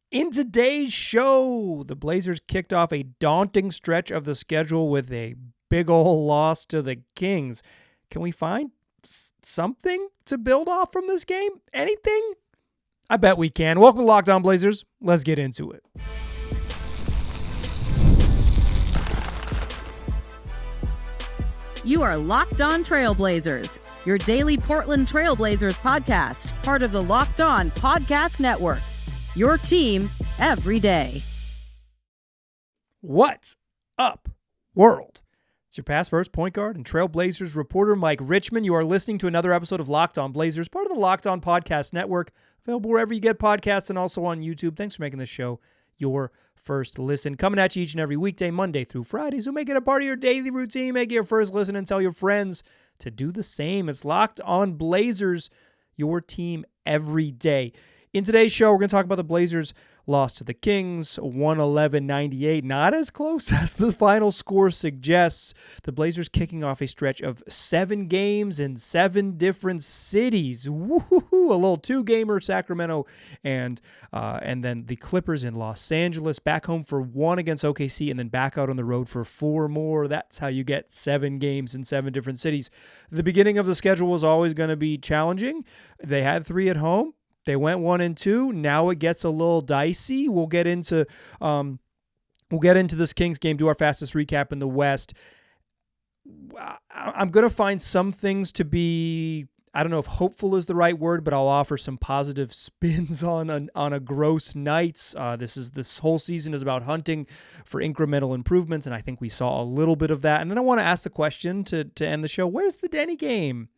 In today's show, the Blazers kicked off a daunting stretch of the schedule with a big ol' loss to the Kings. Can we find something to build off from this game? Anything? I bet we can. Welcome to Locked On Blazers. Let's get into it. You are Locked On Trailblazers, your daily Portland Trailblazers podcast, part of the Locked On Podcast Network. Your team every day. What's up, world? It's your past first point guard and Trailblazers reporter Mike Richmond. You are listening to another episode of Locked On Blazers, part of the Locked On Podcast Network, available wherever you get podcasts and also on YouTube. Thanks for making this show your first listen. Coming at you each and every weekday, Monday through Friday. So make it a part of your daily routine. Make it your first listen and tell your friends to do the same. It's Locked On Blazers, your team every day. In today's show, we're going to talk about the Blazers' loss to the Kings, 111-98. Not as close as the final score suggests. The Blazers kicking off a stretch of 7 games in 7 different cities. Woo-hoo-hoo. A little 2-gamer, Sacramento, and then the Clippers in Los Angeles. Back home for 1 against OKC, and then back out on the road for 4 more. That's how you get 7 games in 7 different cities. The beginning of the schedule was always going to be challenging. They had 3 at home. They went 1-2. Now it gets a little dicey. We'll get into this Kings game, do our fastest recap in the West. I'm going to find some things to be, I don't know if hopeful is the right word, but I'll offer some positive spins on a gross night. This whole season is about hunting for incremental improvements, and I think we saw a little bit of that. And then I want to ask the question to end the show: where's the Deni game?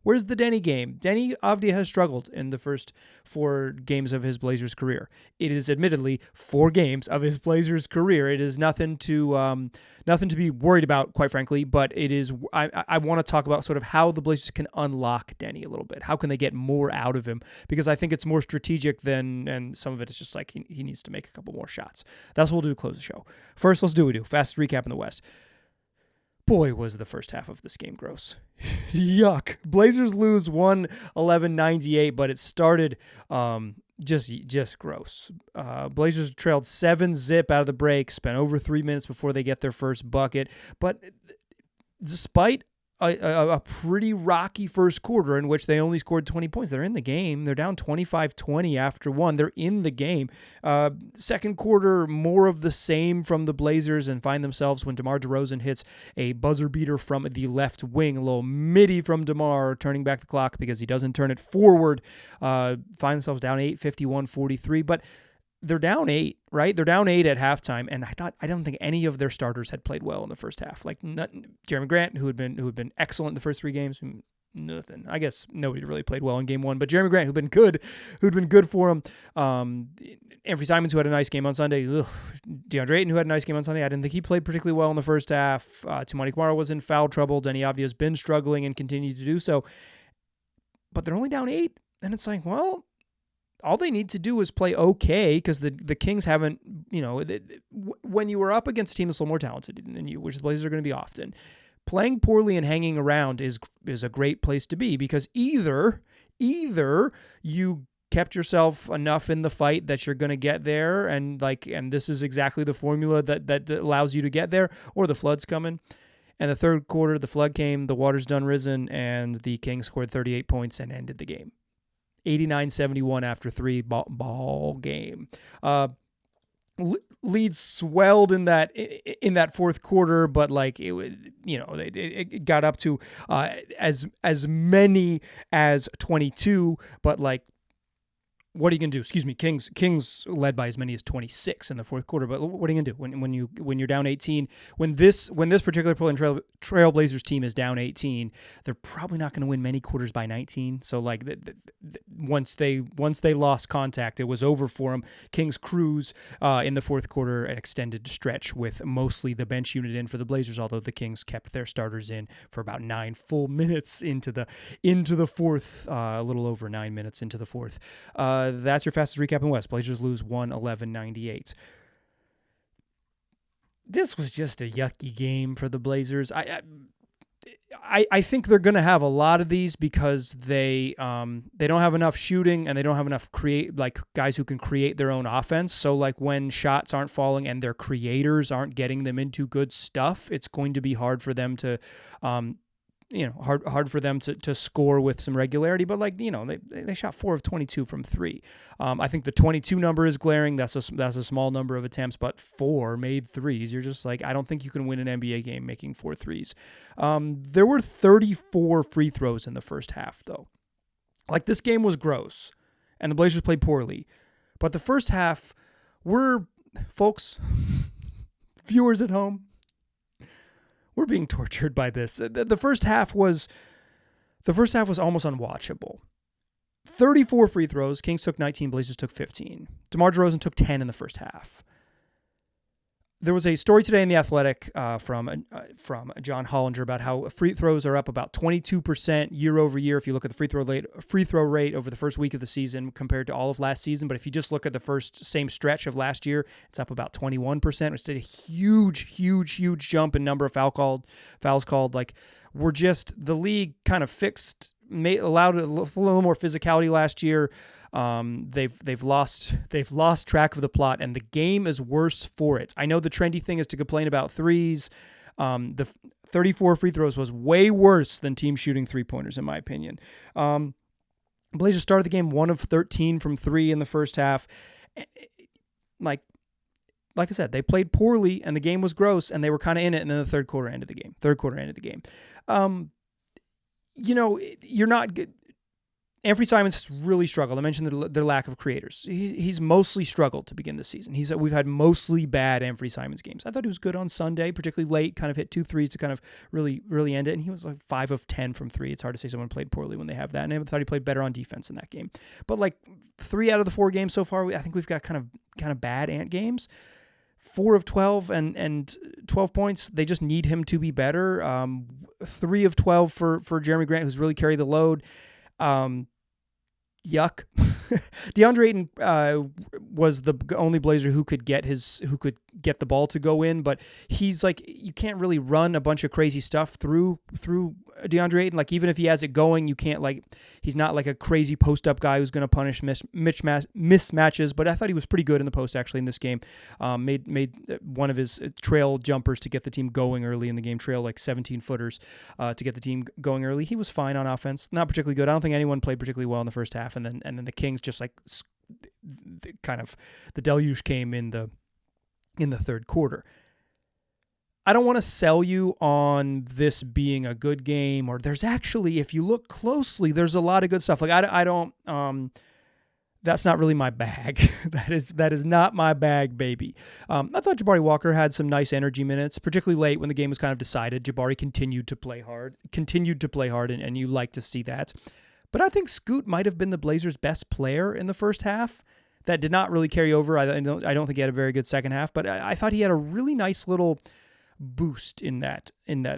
Where's the Deni game? Deni Avdija has struggled in the first 4 games of his Blazers career. It is admittedly 4 games of his Blazers career. It is nothing to be worried about, quite frankly. But it is. I want to talk about sort of how the Blazers can unlock Deni a little bit. How can they get more out of him? Because I think it's more strategic and some of it is just like he needs to make a couple more shots. That's what we'll do to close the show. First, let's do what we do. Fast recap in the West. Boy, was the first half of this game gross. Yuck. Blazers lose 111-98, but it started just gross. Blazers trailed 7-0 out of the break, spent over 3 minutes before they get their first bucket. But despite a pretty rocky first quarter in which they only scored 20 points, they're in the game. They're down 25-20 after 1. They're in the game. Second quarter, more of the same from the Blazers, and find themselves when DeMar DeRozan hits a buzzer beater from the left wing, a little midi from DeMar, turning back the clock because he doesn't turn it forward. Find themselves down 8, 51-43, but they're down 8, right? They're down 8 at halftime, and I don't think any of their starters had played well in the first half. Like Jeremy Grant, who had been excellent in the first 3 games, nothing. I guess nobody really played well in game 1, but Jeremy Grant, who'd been good for him. Anthony Simons, who had a nice game on Sunday. DeAndre Ayton, who had a nice game on Sunday. I didn't think he played particularly well in the first half. Toumani Camara was in foul trouble. Deni Avdija has been struggling and continued to do so. But they're only down 8, and it's like, well, all they need to do is play okay, because the Kings haven't, when you are up against a team that's a little more talented than you, which the Blazers are going to be often, playing poorly and hanging around is a great place to be, because either you kept yourself enough in the fight that you're going to get there, and this is exactly the formula that allows you to get there, or the flood's coming. And the third quarter, the flood came, the water's done risen, and the Kings scored 38 points and ended the game. 89-71 after 3, ball game. Leads swelled in that fourth quarter, but it got up to as many as 22, but what are you going to do? Excuse me. Kings led by as many as 26 in the fourth quarter. But what are you going to do when you're down 18? When this particular Portland Trailblazers team is down 18, they're probably not going to win many quarters by 19. So once they lost contact, it was over for them. Kings cruise in the fourth quarter, an extended stretch with mostly the bench unit in for the Blazers, although the Kings kept their starters in for about 9 full minutes into the fourth, a little over 9 minutes into the fourth. That's your fastest recap in the West. Blazers lose 111-98. This was just a yucky game for the Blazers. I think they're going to have a lot of these because they don't have enough shooting and they don't have enough guys who can create their own offense. So like when shots aren't falling and their creators aren't getting them into good stuff, it's going to be hard for them to hard for them to score with some regularity, but they shot 4 of 22 from 3. I think the 22 number is glaring. That's a small number of attempts, but 4 made threes. You're just like, I don't think you can win an NBA game making 4 threes. There were 34 free throws in the first half, though. Like, this game was gross, and the Blazers played poorly, but the first half, folks, viewers at home, we're being tortured by this. The first half was almost unwatchable. 34 free throws. Kings took 19. Blazers took 15. DeMar DeRozan took 10 in the first half. There was a story today in The Athletic from John Hollinger about how free throws are up about 22% year over year if you look at the free throw rate over the first week of the season compared to all of last season. But if you just look at the same stretch of last year, it's up about 21%, which is a huge jump in number of fouls called. Like, the league kind of allowed a little more physicality last year. They've lost track of the plot, and the game is worse for it. I know the trendy thing is to complain about threes. The 34 free throws was way worse than teams shooting 3-pointers, in my opinion. Blazers started the game 1 of 13 from 3 in the first half. Like I said, they played poorly, and the game was gross, and they were kind of in it, and then the third quarter ended the game. You're not good. Anthony Simons really struggled. I mentioned their lack of creators. He's mostly struggled to begin the season. We've had mostly bad Anthony Simons games. I thought he was good on Sunday, particularly late, kind of hit 2 threes to kind of really end it. And he was like 5 of 10 from 3. It's hard to say someone played poorly when they have that. And I thought he played better on defense in that game. But like 3 out of the 4 games so far, I think we've got kind of bad Ant games. 4 of 12 and 12 points. They just need him to be better. 3 of 12 for Jeremy Grant, who's really carried the load. Yuck. DeAndre Ayton was the only Blazer who could get the ball to go in, but he's like, you can't really run a bunch of crazy stuff through DeAndre Ayton. Like, even if he has it going, you can't, like, he's not like a crazy post up guy who's going to punish mismatches, but I thought he was pretty good in the post actually in this game. Made one of his trail jumpers to get the team going early in the game, trail like 17 footers to get the team going early. He was fine on offense, not particularly good. I don't think anyone played particularly well in the first half, and then the Kings just like kind of the deluge came in the third quarter. I don't want to sell you on this being a good game, or there's actually, if you look closely, there's a lot of good stuff. Like I don't that's not really my bag. that is not my bag, baby. I thought Jabari Walker had some nice energy minutes, particularly late when the game was kind of decided. Jabari continued to play hard, and you like to see that. But I think Scoot might have been the Blazers' best player in the first half. That did not really carry over. I don't think he had a very good second half, but I thought he had a really nice little boost in that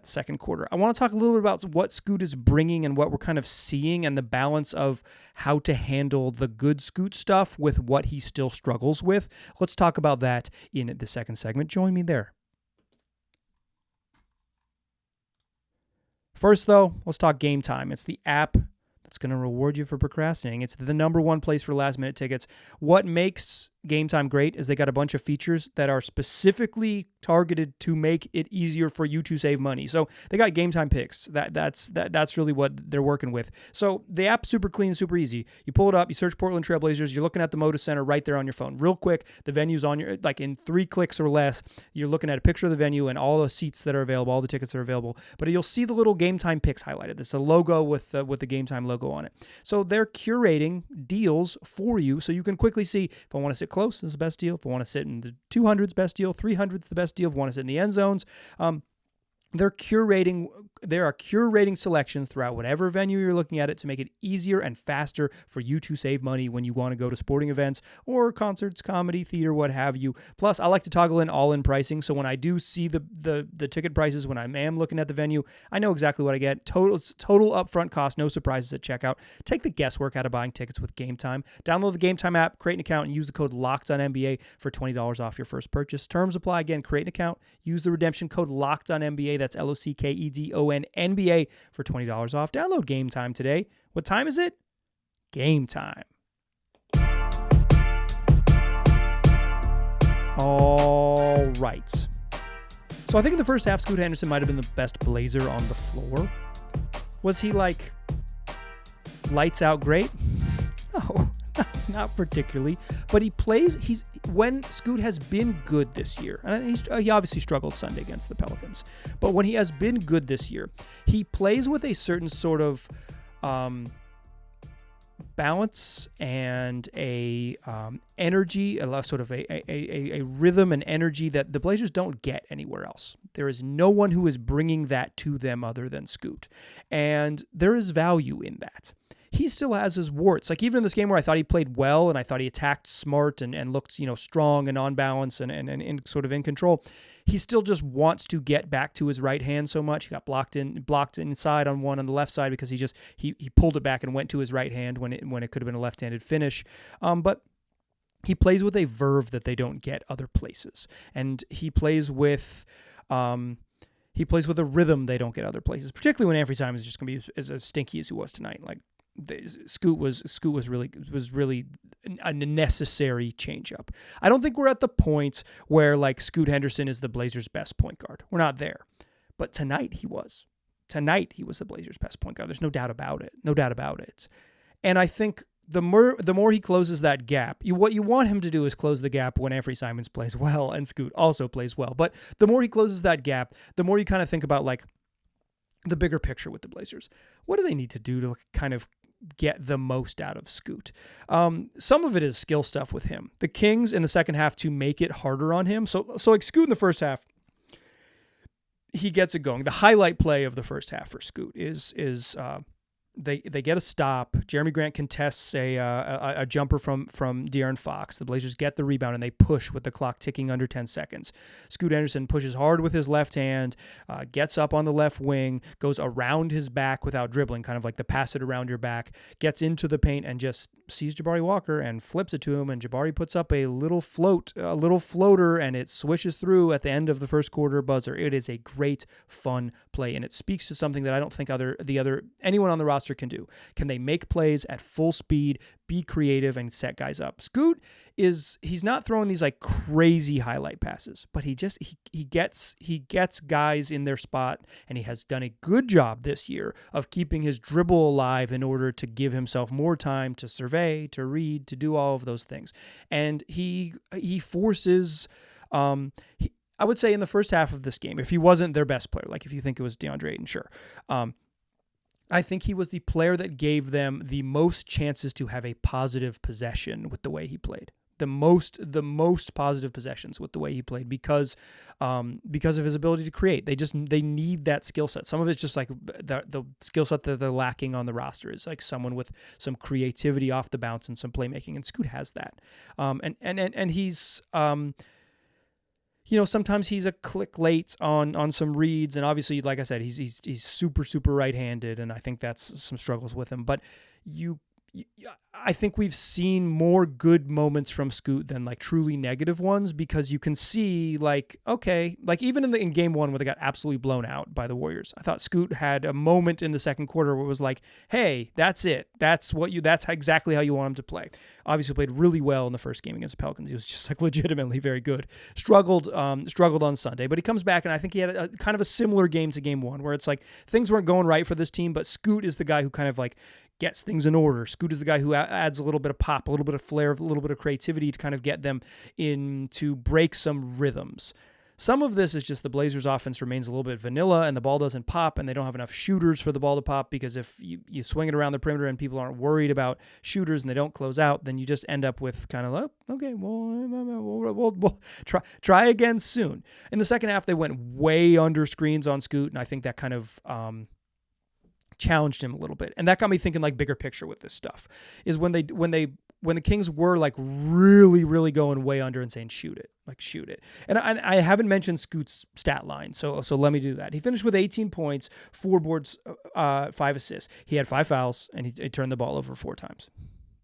second quarter. I want to talk a little bit about what Scoot is bringing and what we're kind of seeing, and the balance of how to handle the good Scoot stuff with what he still struggles with. Let's talk about that in the second segment. Join me there. First, though, let's talk Gametime. It's the app that's going to reward you for procrastinating. It's the number one place for last-minute tickets. What makes Gametime great is they got a bunch of features that are specifically targeted to make it easier for you to save money. So they got Gametime picks. That's really what they're working with. So the app's super clean, super easy. You pull it up, you search Portland Trail Blazers, you're looking at the Moda Center right there on your phone. Real quick, the venue's on your, like in 3 clicks or less, you're looking at a picture of the venue and all the seats that are available, all the tickets that are available. But you'll see the little Gametime picks highlighted. It's a logo with the Gametime logo on it. So they're curating deals for you so you can quickly see, if I want to sit close, this is the best deal. If I want to sit in the 200s, best deal. 300s, the best deal. If I want to sit in the end zones, they are curating selections throughout whatever venue you're looking at it to make it easier and faster for you to save money when you want to go to sporting events or concerts, comedy, theater, what have you. Plus, I like to toggle in all-in pricing, so when I do see the ticket prices, when I am looking at the venue, I know exactly what I get. Total upfront cost, no surprises at checkout. Take the guesswork out of buying tickets with Gametime. Download the Gametime app, create an account, and use the code LOCKEDONNBA for $20 off your first purchase. Terms apply. Again, create an account, use the redemption code LOCKEDONNBA. That's LOCKEDON NBA for $20 off. Download Gametime today. What time is it? Game time. All right. So I think in the first half, Scoot Henderson might have been the best Blazer on the floor. Was he like lights out great? No, not particularly. But when Scoot has been good this year, and he obviously struggled Sunday against the Pelicans, but when he has been good this year, he plays with a certain sort of balance and a energy, a sort of a rhythm and energy that the Blazers don't get anywhere else. There is no one who is bringing that to them other than Scoot, and there is value in that. He still has his warts. Like even in this game where I thought he played well and I thought he attacked smart and looked, strong and on balance and sort of in control, he still just wants to get back to his right hand so much. He got blocked inside on one on the left side because he pulled it back and went to his right hand when it could have been a left-handed finish. But he plays with a verve that they don't get other places, and he plays with a rhythm they don't get other places. Particularly when Anthony Simons is just going to be as stinky as he was tonight. Like Scoot was really a necessary changeup. I don't think we're at the point where like Scoot Henderson is the Blazers' best point guard. We're not there, but tonight he was. Tonight he was the Blazers' best point guard. There's no doubt about it. And I think the more he closes that gap, what you want him to do is close the gap when Anthony Simons plays well and Scoot also plays well. But the more he closes that gap, the more you kind of think about like the bigger picture with the Blazers. What do they need to do to kind of get the most out of Scoot? Some of it is skill stuff with him. The Kings in the second half to make it harder on him. So like Scoot in the first half, he gets it going. The highlight play of the first half for Scoot is they get a stop. Jeremy Grant contests a jumper from De'Aaron Fox. The Blazers get the rebound and they push with the clock ticking under 10 seconds. Scoot Henderson pushes hard with his left hand, gets up on the left wing, goes around his back without dribbling, kind of like the pass it around your back, gets into the paint and just sees Jabari Walker and flips it to him, and Jabari puts up a little floater, and it swishes through at the end of the first quarter buzzer. It is a great, fun play, and it speaks to something that I don't think anyone on the roster can do. Can they make plays at full speed, be creative, and set guys up? Scoot he's not throwing these like crazy highlight passes, but he gets guys in their spot, and he has done a good job this year of keeping his dribble alive in order to give himself more time to survey, to read, to do all of those things. And he forces I would say in the first half of this game, if he wasn't their best player, like if you think it was DeAndre Ayton, sure. I think he was the player that gave them the most chances to have a positive possession with the way he played. The most positive possessions with the way he played because of his ability to create. They need that skill set. Some of it's just like the skill set that they're lacking on the roster is like someone with some creativity off the bounce and some playmaking, and Scoot has that. And he's sometimes he's a click late on some reads, and obviously, like I said, he's super, super right-handed, and I think that's some struggles with him. But I think we've seen more good moments from Scoot than like truly negative ones, because you can see like, okay, like even in game one where they got absolutely blown out by the Warriors, I thought Scoot had a moment in the second quarter where it was like, hey, that's it. That's exactly how you want him to play. Obviously played really well in the first game against the Pelicans. He was just like legitimately very good. Struggled on Sunday, but he comes back, and I think he had a kind of a similar game to game one where it's like things weren't going right for this team, but Scoot is the guy who kind of like gets things in order. Scoot is the guy who adds a little bit of pop, a little bit of flair, a little bit of creativity to kind of get them in to break some rhythms. Some of this is just the Blazers offense remains a little bit vanilla, and the ball doesn't pop, and they don't have enough shooters for the ball to pop, because if you swing it around the perimeter and people aren't worried about shooters and they don't close out, then you just end up with kind of like, okay, we'll try again soon. In the second half, they went way under screens on Scoot, and I think that kind of challenged him a little bit. And that got me thinking like bigger picture with this stuff is when the Kings were like really, really going way under and saying, shoot it. And I haven't mentioned Scoot's stat line. So let me do that. He finished with 18 points, 4 boards, 5 assists. He had 5 fouls, and he turned the ball over 4 times.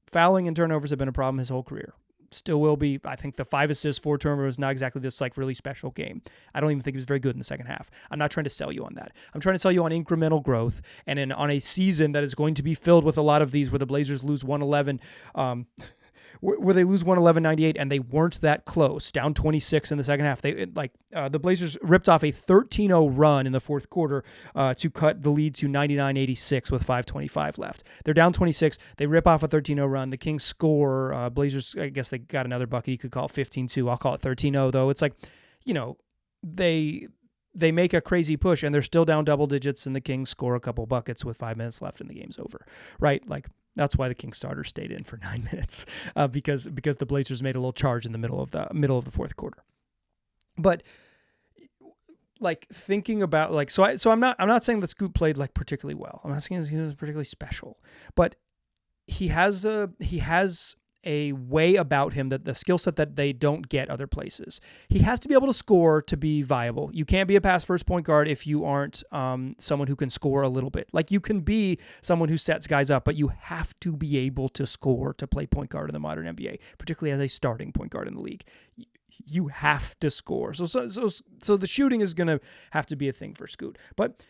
Fouling and turnovers have been a problem his whole career. Still will be. I think the 5 assists, 4 turnovers was not exactly this like really special game. I don't even think he was very good in the second half. I'm not trying to sell you on that. I'm trying to sell you on incremental growth and on a season that is going to be filled with a lot of these where the Blazers lose 111, where they lose 111-98 and they weren't that close, down 26 in the second half. The Blazers ripped off a 13-0 run in the fourth quarter to cut the lead to 99-86 with 5:25 left. They're down 26. They rip off a 13-0 run. The Kings score. Blazers, I guess they got another bucket. You could call it 15-2. I'll call it 13-0 though. It's like, they make a crazy push and they're still down double digits and the Kings score a couple buckets with 5 minutes left and the game's over, right? Like, that's why the Kings starters stayed in for 9 minutes because the Blazers made a little charge in the middle of the fourth quarter. But like thinking about like so I'm not saying that Scoot played like particularly well. I'm not saying he was particularly special, but he has a way about him that the skill set that they don't get other places. He has to be able to score to be viable. You can't be a pass first point guard if you aren't someone who can score a little bit. Like you can be someone who sets guys up, but you have to be able to score to play point guard in the modern NBA, particularly as a starting point guard in the league. You have to score. So the shooting is going to have to be a thing for Scoot. But,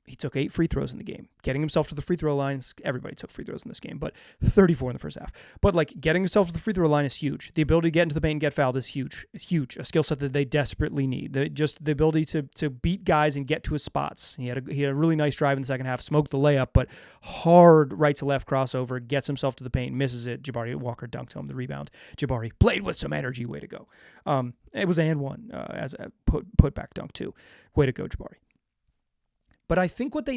he took 8 free throws in the game, getting himself to the free throw lines. Everybody took free throws in this game, but 34 in the first half. But like getting himself to the free throw line is huge. The ability to get into the paint and get fouled is huge. It's huge. A skill set that they desperately need. The ability to beat guys and get to his spots. He had a really nice drive in the second half, smoked the layup, but hard right to left crossover, gets himself to the paint, misses it. Jabari Walker dunked home the rebound. Jabari played with some energy. Way to go. It was and one as a put back dunk too. Way to go, Jabari. But I think what they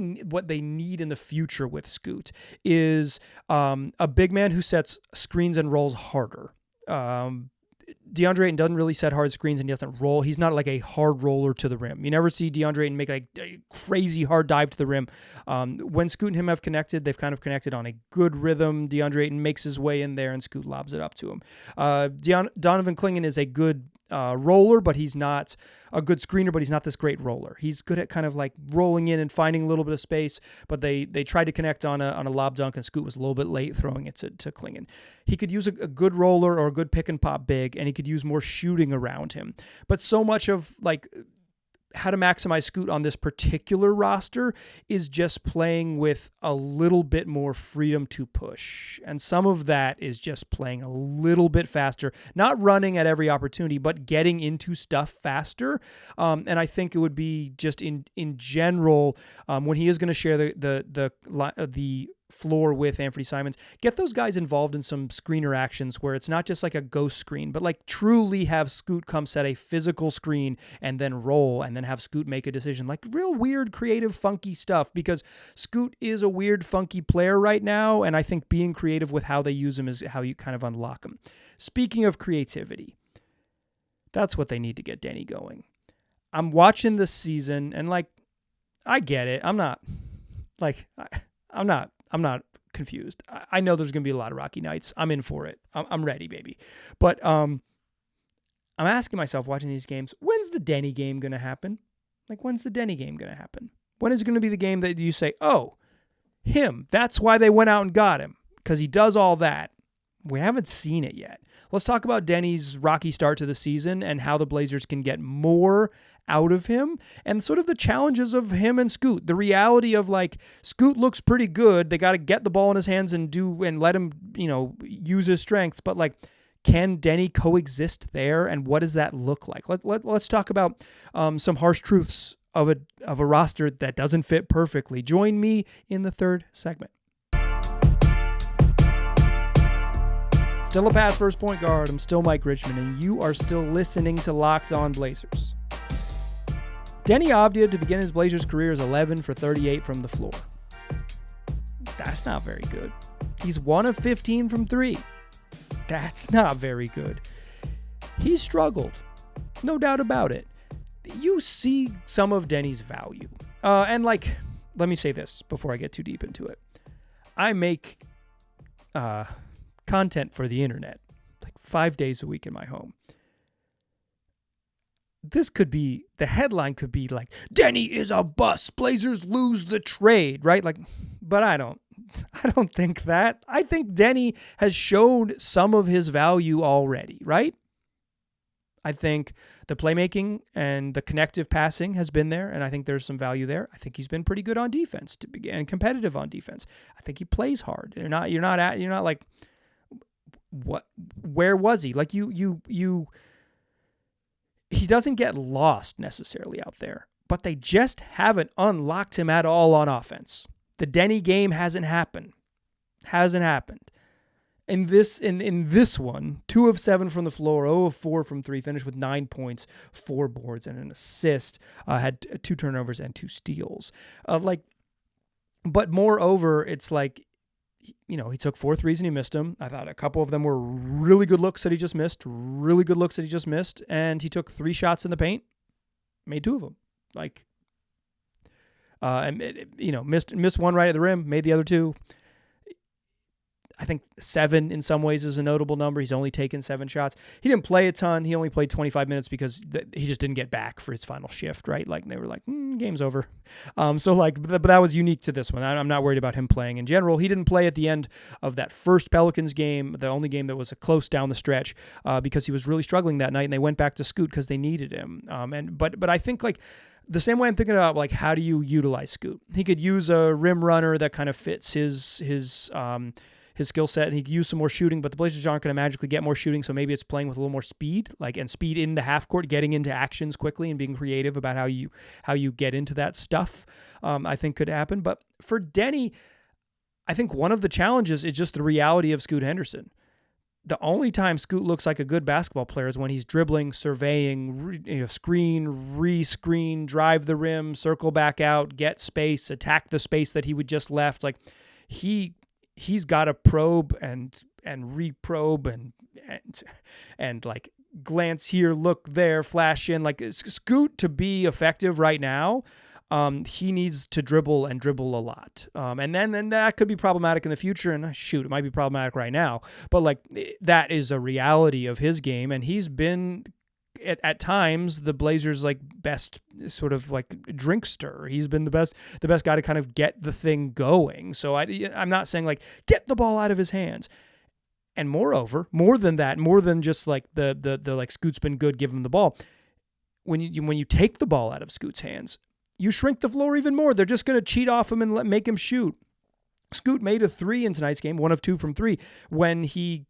need in the future with Scoot is a big man who sets screens and rolls harder. DeAndre Ayton doesn't really set hard screens and he doesn't roll. He's not like a hard roller to the rim. You never see DeAndre Ayton make like a crazy hard dive to the rim. When Scoot and him have connected, they've kind of connected on a good rhythm. DeAndre Ayton makes his way in there and Scoot lobs it up to him. Donovan Clingan is a good roller, but he's not a good screener, but he's not this great roller. He's good at kind of like rolling in and finding a little bit of space, but they tried to connect on a lob dunk and Scoot was a little bit late throwing it to Clingan. He could use a good roller or a good pick and pop big, and he could use more shooting around him. But so much of like how to maximize Scoot on this particular roster is just playing with a little bit more freedom to push. And some of that is just playing a little bit faster, not running at every opportunity, but getting into stuff faster. And I think it would be just in general, when he is going to share the floor with Anthony Simons, get those guys involved in some screener actions where it's not just like a ghost screen, but like truly have Scoot come set a physical screen and then roll and then have Scoot make a decision. Like real weird, creative, funky stuff, because Scoot is a weird, funky player right now, and I think being creative with how they use him is how you kind of unlock him. Speaking of creativity, that's what they need to get Deni going. I'm watching this season and like, I get it. I'm not confused. I know there's going to be a lot of rocky nights. I'm in for it. I'm ready, baby. But I'm asking myself watching these games, when's the Deni game going to happen? Like, when's the Deni game going to happen? When is it going to be the game that you say, oh, him, that's why they went out and got him, because he does all that? We haven't seen it yet. Let's talk about Deni's rocky start to the season and how the Blazers can get more out of him and sort of the challenges of him and Scoot. The reality of like Scoot looks pretty good. They got to get the ball in his hands and let him, use his strengths. But like, can Deni coexist there? And what does that look like? Let's talk about some harsh truths of a roster that doesn't fit perfectly. Join me in the third segment. Still a pass first point guard. I'm still Mike Richmond, and you are still listening to Locked On Blazers. Deni Avdija to begin his Blazers career is 11 for 38 from the floor. That's not very good. He's 1 of 15 from 3. That's not very good. He's struggled. No doubt about it. You see some of Deni's value. And like, let me say this before I get too deep into it. I make content for the internet like 5 days a week in my home. The headline could be like, Deni is a bust, Blazers lose the trade, right? Like, but I don't I don't think that. I think Deni has showed some of his value already, right? I think the playmaking and the connective passing has been there, and I think there's some value there. I think he's been pretty good on defense and competitive on defense. I think he plays hard. You're not like, what? Where was he? Like he doesn't get lost necessarily out there, but they just haven't unlocked him at all on offense. The Deni game hasn't happened. In this one, 2 of 7 from the floor, 0 of 4 from 3, finished with 9 points, 4 boards, and an assist. Had 2 turnovers and 2 steals. But moreover, it's like, he took 4 threes and he missed them. I thought a couple of them were really good looks that he just missed, and he took 3 shots in the paint, made 2 of them. Missed one right at the rim, made the other 2. I think 7 in some ways is a notable number. He's only taken 7 shots. He didn't play a ton. He only played 25 minutes because he just didn't get back for his final shift, right? Like they were like, game's over. But that was unique to this one. I'm not worried about him playing in general. He didn't play at the end of that first Pelicans game, the only game that was a close down the stretch, because he was really struggling that night, and they went back to Scoot because they needed him. But I think the same way I'm thinking about how do you utilize Scoot? He could use a rim runner that kind of fits his skill set, and he could use some more shooting, but the Blazers aren't going to magically get more shooting, so maybe it's playing with a little more speed, and speed in the half court, getting into actions quickly and being creative about how you get into that stuff, I think could happen. But for Deni, I think one of the challenges is just the reality of Scoot Henderson. The only time Scoot looks like a good basketball player is when he's dribbling, surveying, screen, re-screen, drive the rim, circle back out, get space, attack the space that he would just left. He's got to probe and reprobe and glance here, look there, flash in. Scoot, to be effective right now, he needs to dribble a lot. And then that could be problematic in the future. And it might be problematic right now. But that is a reality of his game. And he's been at times the Blazers best sort of drinkster. He's been the best guy to kind of get the thing going. So I'm not saying get the ball out of his hands. And moreover, more than just the Scoot's been good, give him the ball. When you take the ball out of Scoot's hands, you shrink the floor even more. They're just going to cheat off him and make him shoot. Scoot made a 3 in tonight's game, 1 of 2 from 3, when he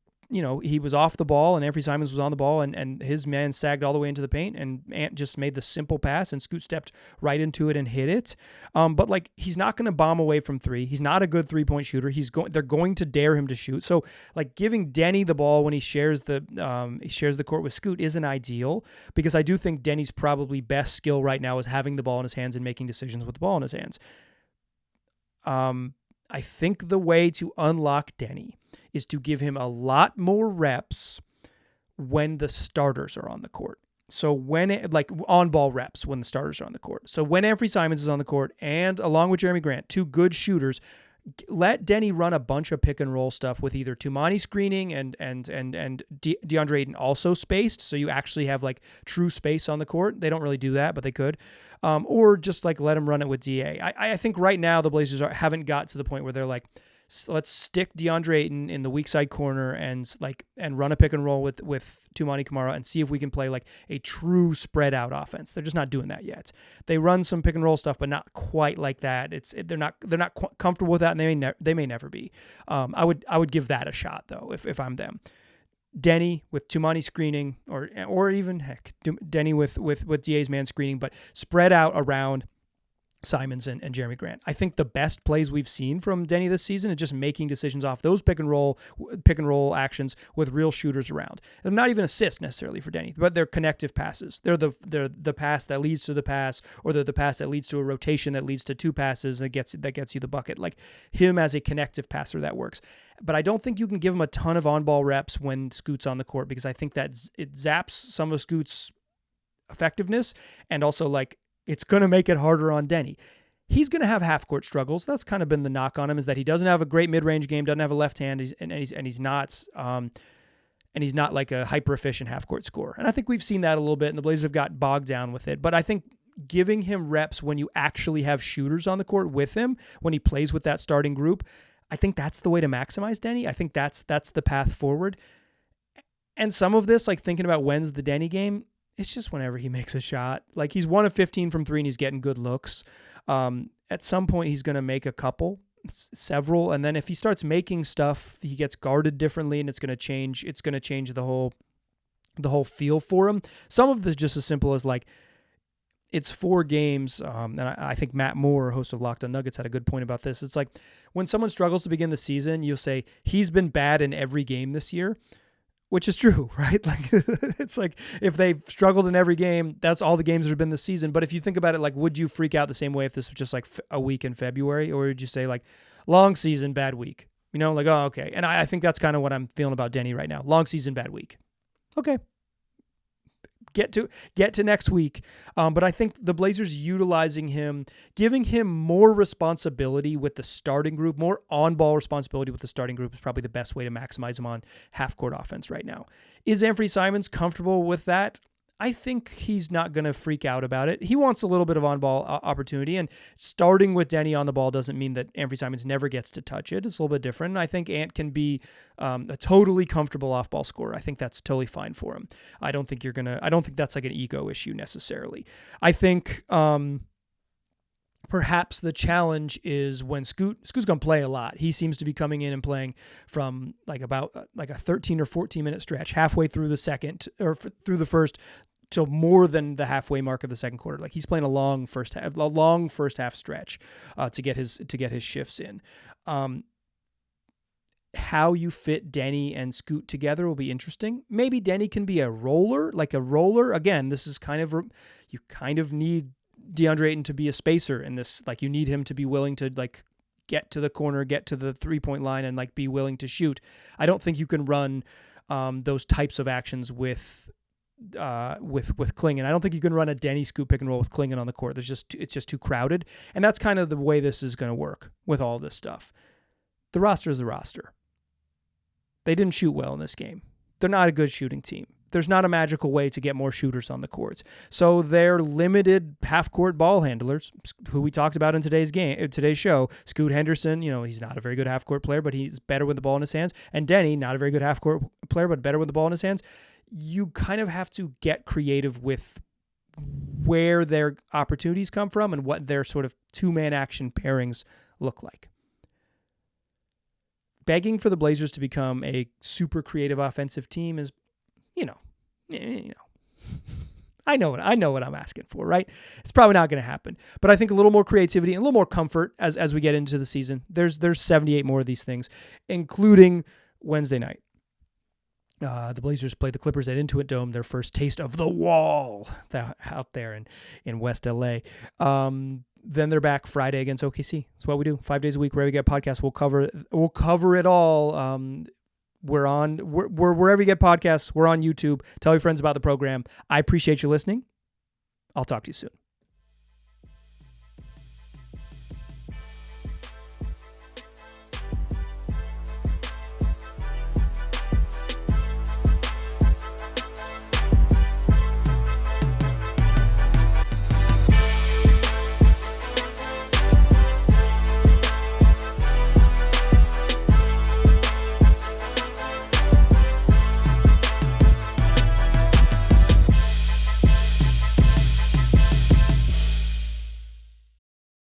was off the ball and Anthony Simons was on the ball, and his man sagged all the way into the paint, and Ant just made the simple pass, and Scoot stepped right into it and hit it. But he's not going to bomb away from 3. He's not a good 3-point shooter. They're going to dare him to shoot. So giving Deni the ball when he shares the court with Scoot isn't ideal, because I do think Denny's probably best skill right now is having the ball in his hands and making decisions with the ball in his hands. I think the way to unlock Deni is to give him a lot more reps when the starters are on the court. So on-ball reps when the starters are on the court. So when Anthony Simons is on the court, and along with Jeremy Grant, 2 good shooters, let Deni run a bunch of pick and roll stuff with either Tumani screening and DeAndre Ayton also spaced, so you actually have true space on the court. They don't really do that, but they could. Or just let him run it with DA. I think right now the Blazers haven't got to the point where they're let's stick DeAndre Ayton in the weak side corner and run a pick and roll with Tumani Kamara and see if we can play a true spread out offense. They're just not doing that yet. They run some pick and roll stuff, but not quite like that. They're not comfortable with that, and they may never be. I would give that a shot though if I'm them. Deni with Tumani screening, or even Deni with DA's man screening, but spread out around Simons and Jeremy Grant. I think the best plays we've seen from Deni this season is just making decisions off those pick and roll actions with real shooters around. And not even assists necessarily for Deni, but they're connective passes. They're the pass that leads to the pass, or they're the pass that leads to a rotation that leads to 2 passes that gets you the bucket. Him as a connective passer, that works. But I don't think you can give him a ton of on-ball reps when Scoot's on the court, because I think that it zaps some of Scoot's effectiveness, and also it's going to make it harder on Deni. He's going to have half-court struggles. That's kind of been the knock on him, is that he doesn't have a great mid-range game, doesn't have a left hand, and he's not a hyper-efficient half-court scorer. And I think we've seen that a little bit, and the Blazers have got bogged down with it. But I think giving him reps when you actually have shooters on the court with him, when he plays with that starting group, I think that's the way to maximize Deni. I think that's the path forward. And some of this, like thinking about when's the Deni game, it's just whenever he makes a shot. Like he's 1 of 15 from 3 and he's getting good looks. At some point he's going to make a couple, several. And then if he starts making stuff, he gets guarded differently and it's going to change. It's going to change the whole feel for him. Some of this just as simple as like, it's 4 games. And I think Matt Moore, host of Locked On Nuggets, had a good point about this. It's like when someone struggles to begin the season, you'll say he's been bad in every game this year, which is true, right? Like it's like if they've struggled in every game, that's all the games that have been this season. But if you think about it, like, would you freak out the same way if this was just like a week in February, or would you say like long season, bad week? You know, like, oh, okay. And I think that's kind of what I'm feeling about Deni right now. Long season, bad week. Okay. Get to next week. But I think the Blazers utilizing him, giving him more responsibility with the starting group, more on-ball responsibility with the starting group is probably the best way to maximize him on half-court offense right now. Is Anthony Simons comfortable with that? I think he's not going to freak out about it. He wants a little bit of on-ball opportunity, and starting with Deni on the ball doesn't mean that Anthony Simons never gets to touch it. It's a little bit different. I think Ant can be a totally comfortable off-ball scorer. I think that's totally fine for him. I don't think that's like an ego issue necessarily. I think perhaps the challenge is when Scoot's going to play a lot. He seems to be coming in and playing from like about like a 13 or 14 minute stretch, halfway through the second or through the first, till more than the halfway mark of the second quarter. Like he's playing a long first half stretch to get his shifts in. How you fit Deni and Scoot together will be interesting. Maybe Deni can be a roller. Again, this is you kind of need DeAndre Ayton to be a spacer in this. Like you need him to be willing to like get to the corner, get to the 3-point line, and like be willing to shoot. I don't think you can run those types of actions with Klingon. I don't think you can run a Deni Scoot pick and roll with Klingon on the court. It's just too crowded. And that's kind of the way this is going to work with all this stuff. The roster is the roster. They didn't shoot well in this game. They're not a good shooting team. There's not a magical way to get more shooters on the courts. So they're limited half-court ball handlers, who we talked about in today's show. Scoot Henderson, he's not a very good half-court player, but he's better with the ball in his hands. And Deni, not a very good half-court player, but better with the ball in his hands. You kind of have to get creative with where their opportunities come from and what their sort of 2-man action pairings look like. Begging for the Blazers to become a super creative offensive team is, I know what I'm asking for, right? It's probably not going to happen. But I think a little more creativity and a little more comfort as we get into the season. There's 78 more of these things, including Wednesday night. The Blazers played the Clippers at Intuit Dome, their first taste of the wall out there in West LA. Then they're back Friday against OKC. That's what we do 5 days a week. Wherever we get podcasts, we'll cover it all. We're wherever you get podcasts. We're on YouTube. Tell your friends about the program. I appreciate you listening. I'll talk to you soon.